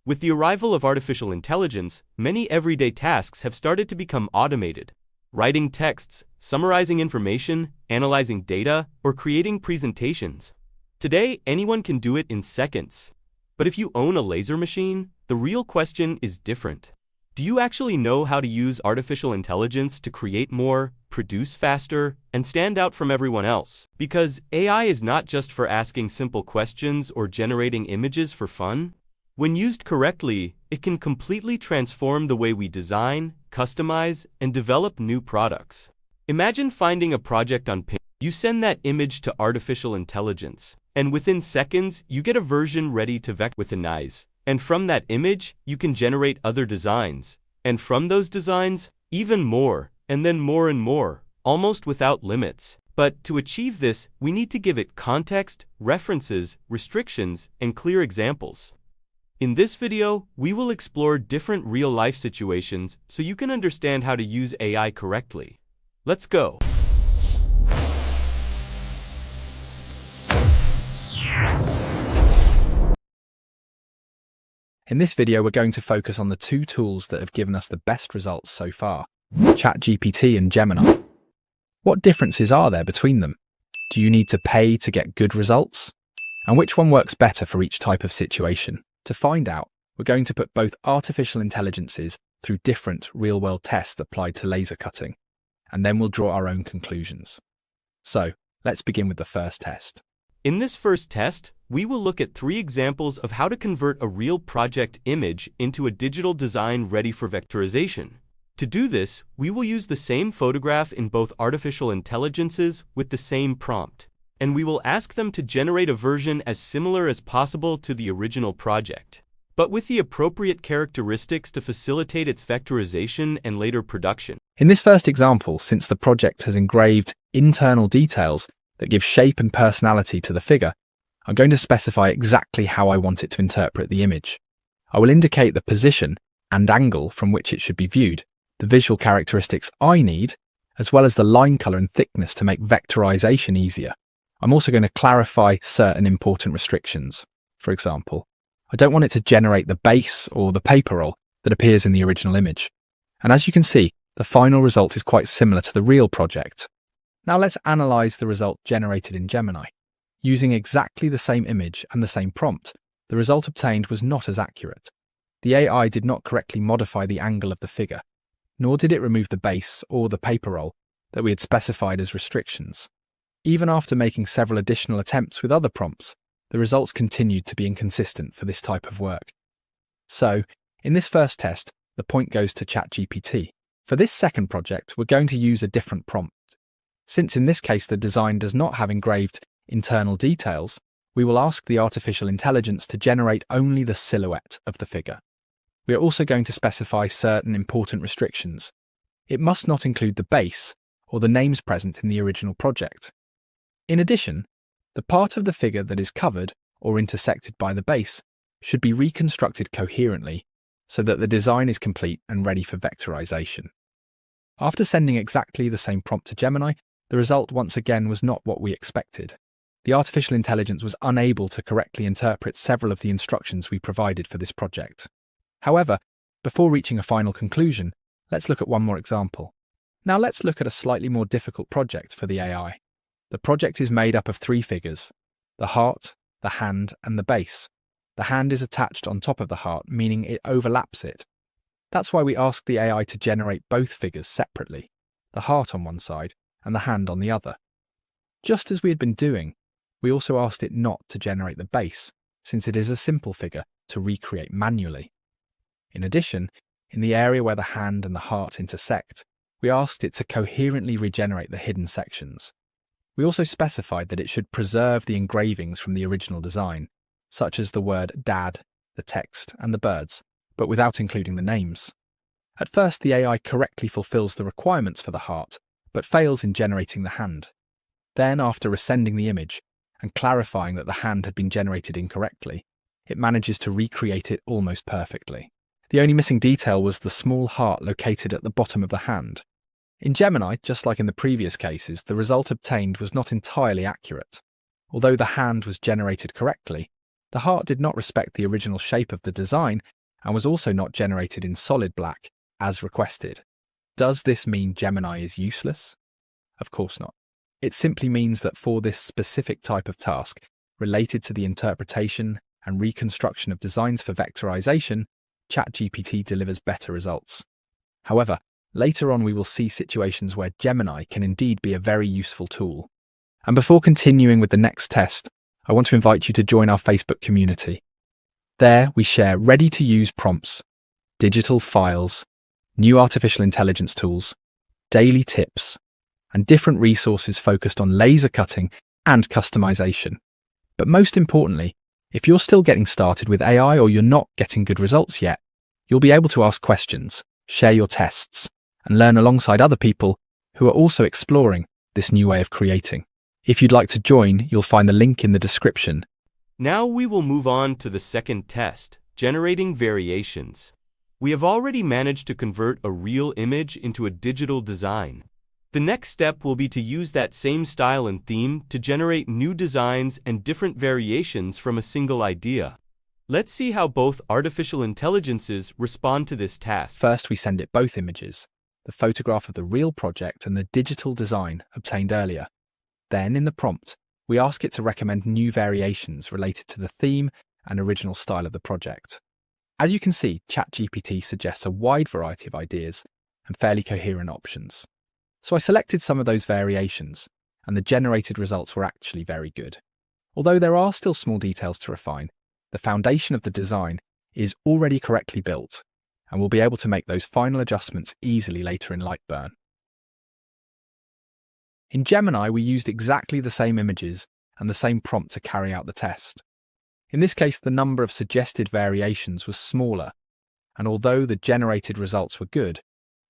With the arrival of artificial intelligence, many everyday tasks have started to become automated. Writing texts, summarizing information, analyzing data, or creating presentations. Today, anyone can do it in seconds. But if you own a laser machine, the real question is different. Do you actually know how to use artificial intelligence to create more, produce faster, and stand out from everyone else? Because AI is not just for asking simple questions or generating images for fun. When used correctly, it can completely transform the way we design, customize, and develop new products. Imagine finding a project on Pinterest. You send that image to artificial intelligence, and within seconds, you get a version ready to vector with an eyes. And from that image, you can generate other designs. And from those designs, even more, and then more and more, almost without limits. But to achieve this, we need to give it context, references, restrictions, and clear examples. In this video, we will explore different real-life situations so you can understand how to use AI correctly. Let's go! In this video, we're going to focus on the two tools that have given us the best results so far, ChatGPT and Gemini. What differences are there between them? Do you need to pay to get good results? And which one works better for each type of situation? To find out, we're going to put both artificial intelligences through different real-world tests applied to laser cutting, and then we'll draw our own conclusions. So, let's begin with the first test. In this first test, we will look at 3 examples of how to convert a real project image into a digital design ready for vectorization. To do this, we will use the same photograph in both artificial intelligences with the same prompt, and we will ask them to generate a version as similar as possible to the original project, but with the appropriate characteristics to facilitate its vectorization and later production. In this first example, since the project has engraved internal details that give shape and personality to the figure, I'm going to specify exactly how I want it to interpret the image. I will indicate the position and angle from which it should be viewed, the visual characteristics I need, as well as the line color and thickness to make vectorization easier. I'm also going to clarify certain important restrictions. For example, I don't want it to generate the base or the paper roll that appears in the original image. And as you can see, the final result is quite similar to the real project. Now let's analyze the result generated in Gemini. Using exactly the same image and the same prompt, the result obtained was not as accurate. The AI did not correctly modify the angle of the figure, nor did it remove the base or the paper roll that we had specified as restrictions. Even after making several additional attempts with other prompts, the results continued to be inconsistent for this type of work. So, in this first test, the point goes to ChatGPT. For this second project, we're going to use a different prompt. Since in this case the design does not have engraved internal details, we will ask the artificial intelligence to generate only the silhouette of the figure. We are also going to specify certain important restrictions. It must not include the base or the names present in the original project. In addition, the part of the figure that is covered or intersected by the base should be reconstructed coherently so that the design is complete and ready for vectorization. After sending exactly the same prompt to Gemini, the result once again was not what we expected. The artificial intelligence was unable to correctly interpret several of the instructions we provided for this project. However, before reaching a final conclusion, let's look at one more example. Now let's look at a slightly more difficult project for the AI. The project is made up of 3 figures: the heart, the hand, and the base. The hand is attached on top of the heart, meaning it overlaps it. That's why we asked the AI to generate both figures separately, the heart on one side and the hand on the other. Just as we had been doing, we also asked it not to generate the base, since it is a simple figure to recreate manually. In addition, in the area where the hand and the heart intersect, we asked it to coherently regenerate the hidden sections. We also specified that it should preserve the engravings from the original design, such as the word Dad, the text, and the birds, but without including the names. At first, the AI correctly fulfills the requirements for the heart, but fails in generating the hand. Then, after resending the image and clarifying that the hand had been generated incorrectly, it manages to recreate it almost perfectly. The only missing detail was the small heart located at the bottom of the hand. In Gemini, just like in the previous cases, the result obtained was not entirely accurate. Although the hand was generated correctly, the heart did not respect the original shape of the design and was also not generated in solid black as requested. Does this mean Gemini is useless? Of course not. It simply means that for this specific type of task, related to the interpretation and reconstruction of designs for vectorization, ChatGPT delivers better results. However, later on we will see situations where Gemini can indeed be a very useful tool. And before continuing with the next test, I want to invite you to join our Facebook community. There we share ready-to-use prompts, digital files, new artificial intelligence tools, daily tips, and different resources focused on laser cutting and customization. But most importantly, if you're still getting started with AI or you're not getting good results yet, you'll be able to ask questions, share your tests, and learn alongside other people who are also exploring this new way of creating. If you'd like to join, you'll find the link in the description. Now we will move on to the second test, generating variations. We have already managed to convert a real image into a digital design. The next step will be to use that same style and theme to generate new designs and different variations from a single idea. Let's see how both artificial intelligences respond to this task. First, we send it both images, the photograph of the real project and the digital design obtained earlier. Then, in the prompt, we ask it to recommend new variations related to the theme and original style of the project. As you can see, ChatGPT suggests a wide variety of ideas and fairly coherent options. So I selected some of those variations, and the generated results were actually very good. Although there are still small details to refine, the foundation of the design is already correctly built, and we'll be able to make those final adjustments easily later in Lightburn. In Gemini, we used exactly the same images and the same prompt to carry out the test. In this case, the number of suggested variations was smaller, and although the generated results were good,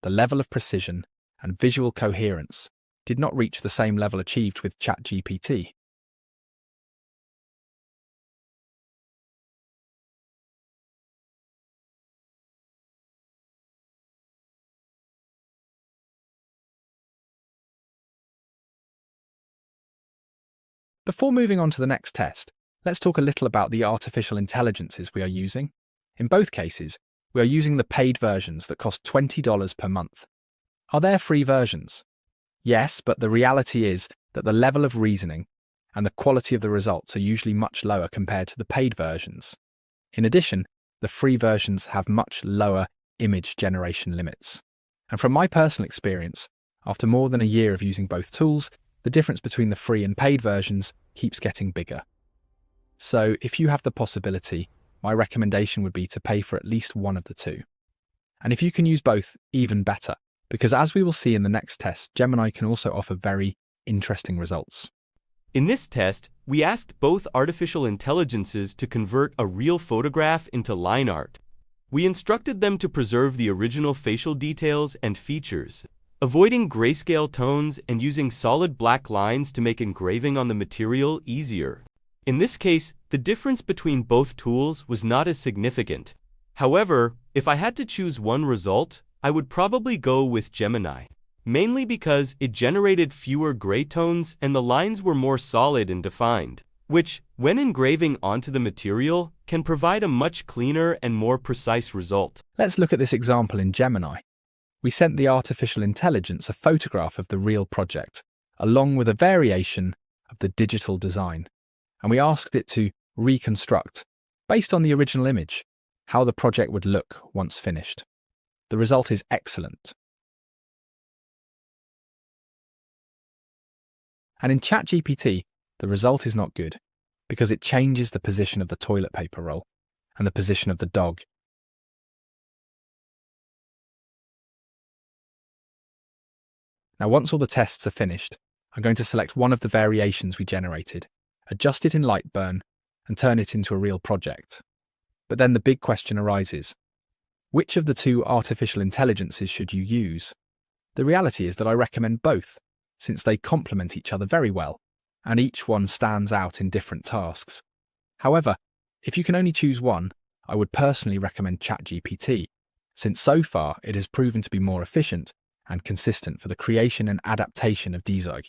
the level of precision and visual coherence did not reach the same level achieved with ChatGPT. Before moving on to the next test, let's talk a little about the artificial intelligences we are using. In both cases, we are using the paid versions that cost $20 per month. Are there free versions? Yes, but the reality is that the level of reasoning and the quality of the results are usually much lower compared to the paid versions. In addition, the free versions have much lower image generation limits. And from my personal experience, after more than a year of using both tools, the difference between the free and paid versions keeps getting bigger. So if you have the possibility, my recommendation would be to pay for at least one of the two. And if you can use both, even better, because as we will see in the next test, Gemini can also offer very interesting results. In this test, we asked both artificial intelligences to convert a real photograph into line art. We instructed them to preserve the original facial details and features, avoiding grayscale tones and using solid black lines to make engraving on the material easier. In this case, the difference between both tools was not as significant. However, if I had to choose one result, I would probably go with Gemini, mainly because it generated fewer gray tones and the lines were more solid and defined, which, when engraving onto the material, can provide a much cleaner and more precise result. Let's look at this example in Gemini. We sent the artificial intelligence a photograph of the real project, along with a variation of the digital design, and we asked it to reconstruct, based on the original image, how the project would look once finished. The result is excellent. And in ChatGPT, the result is not good, because it changes the position of the toilet paper roll and the position of the dog. Now, once all the tests are finished, I'm going to select one of the variations we generated, adjust it in Lightburn, and turn it into a real project. But then the big question arises. Which of the two artificial intelligences should you use? The reality is that I recommend both, since they complement each other very well, and each one stands out in different tasks. However, if you can only choose one, I would personally recommend ChatGPT, since so far it has proven to be more efficient and consistent for the creation and adaptation of design.